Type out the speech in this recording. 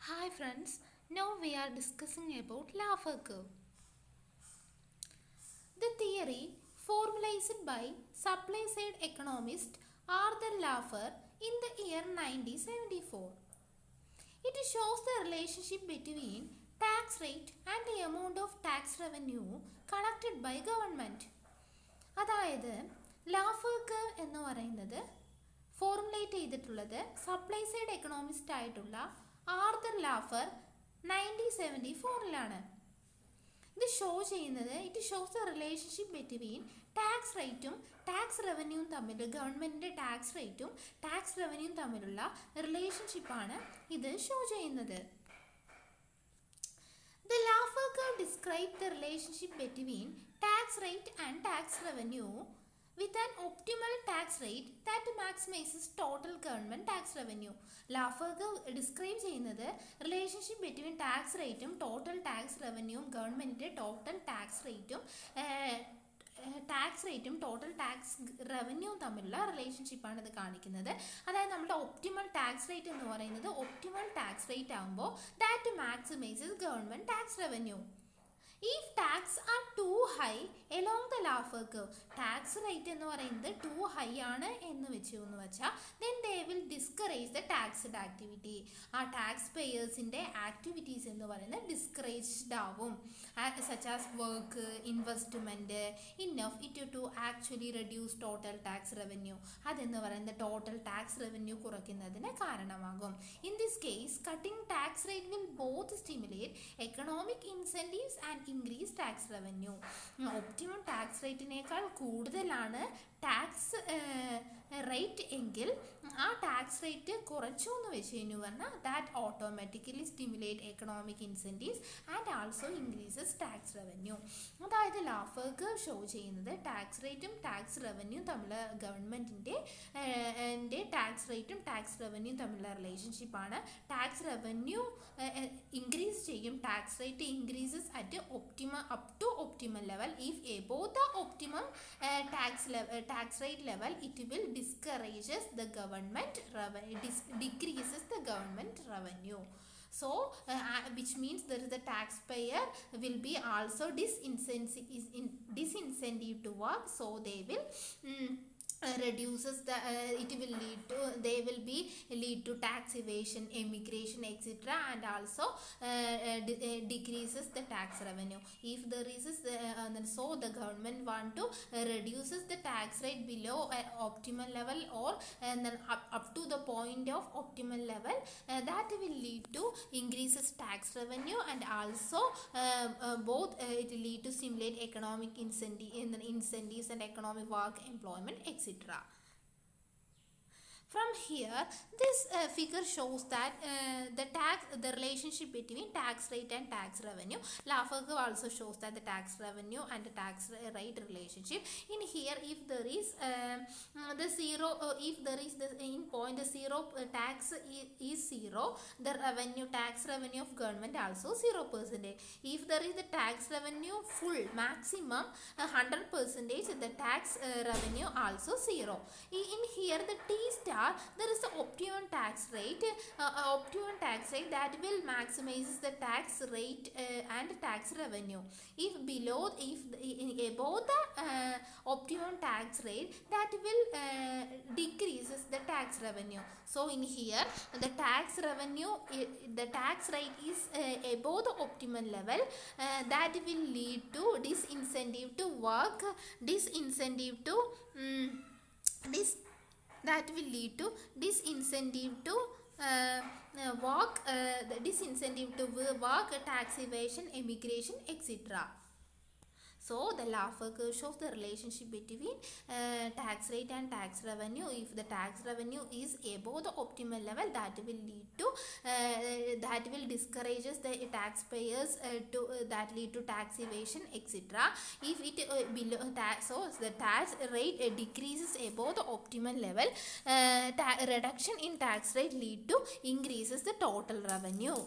Hi friends, now we are discussing about Laffer curve. The theory formulated by supply-side economist Arthur Laffer in the year 1974. It shows the relationship between tax rate and the amount of tax revenue collected by government. അതായത് laughter curve എന്ന് പറയുന്നത് formulate ചെയ്തിട്ടുള്ളത് supply side economist ആയിട്ടുള്ള Arthur laughter 1974 ഇത് show ചെയ്യുന്നത് it shows the relationship between tax റേറ്റും tax റവന്യൂവും തമ്മിൽ ഗവൺമെൻറ്റിൻ്റെ ടാക്സ് റേറ്റും ടാക്സ് റവന്യൂവും തമ്മിലുള്ള റിലേഷൻഷിപ്പാണ് ഇത് ഷോ ചെയ്യുന്നത്. The Laffer curve describes the relationship between tax rate and tax revenue with an optimal tax rate that maximizes total government tax revenue. Laffer curve describe ചെയ്യുന്നത് relationship between tax റേറ്റും total tax റവന്യൂവും ഗവൺമെൻറ്റിൻ്റെ total tax റേറ്റും total tax റവന്യൂവും തമ്മിലുള്ള റിലേഷൻഷിപ്പാണ് ഇത് കാണിക്കുന്നത്. അതായത് നമ്മുടെ optimal tax rate എന്ന് പറയുന്നത് ഒപ്റ്റിമൽ ടാക്സ് റേറ്റ് ആകുമ്പോൾ that maximises government tax revenue. If tax are too high along the Laffer curve, tax rate എന്ന് പറയുന്നത് too high ആണ് എന്ന് വെച്ചാൽ then they will discourage the taxed activity. ആ tax പേയേഴ്സിൻ്റെ activities എന്ന് പറയുന്നത് ഡിസ്കറേജ്ഡ് ആവും. such as work, investment, enough it to actually reduce total tax revenue. അതെന്ന് പറയുന്നത് ടോട്ടൽ ടാക്സ് റവന്യൂ കുറയ്ക്കുന്നതിന് കാരണമാകും. In this case, cutting tax rate will both stimulate economic incentives and increase tax revenue. Optimum tax റേറ്റിനേക്കാൾ കൂടുതലാണ് tax rate എങ്കിൽ ആ tax rate കുറച്ചു എന്ന് വെച്ച് കഴിഞ്ഞു പറഞ്ഞാൽ that automatically stimulate economic incentives and also increases tax revenue. അതായത് ലാഫർ കർവ് ഷോ ചെയ്യുന്നത് ടാക്സ് റേറ്റും ടാക്സ് റവന്യൂവും തമ്മിലുള്ള ഗവൺമെൻറ്റിൻ്റെ ടാക്സ് റേറ്റും ടാക്സ് റവന്യൂവും തമ്മിലുള്ള റിലേഷൻഷിപ്പാണ്. ടാക്സ് റവന്യൂ ഇൻക്രീസ് ചെയ്യും, tax rate increases at up to optimal level. If above the optimum tax rate level, it will discourages the government decreases the government revenue. So which means there is the taxpayer will be also disincentive to work, so they will reduces the it will lead to tax evasion, immigration, etc., and also decreases the tax revenue. If there is so the government want to reduces the tax rate below optimal level or then up to the point of optimal level, that will lead to increases tax revenue and also both it will lead to stimulate economic incentives and economic work, employment, etc. From here, this figure shows that the relationship between tax rate and tax revenue. Laffer curve also shows that the tax revenue and the tax rate relationship. In here, if there is the zero, if there is the in point the zero tax is zero, the tax revenue of government also 0%. If there is the tax revenue full maximum 100%, the tax revenue also 0. In here, the T star, there is the optimum tax rate that will maximize the tax rate and tax revenue. If above the optimum tax rate, that will decreases the tax revenue. So in here, the tax rate is above the optimal level, that will lead to disincentive to work, that will lead to disincentive to work, tax evasion, immigration, etc. So the Laffer curve shows the relationship between tax rate and tax revenue. If the tax revenue is above the optimal level, that will lead to that will discourages the taxpayers that lead to tax evasion, etc. If it below so the tax rate decreases above the optimal level, reduction in tax rate lead to increases the total revenue.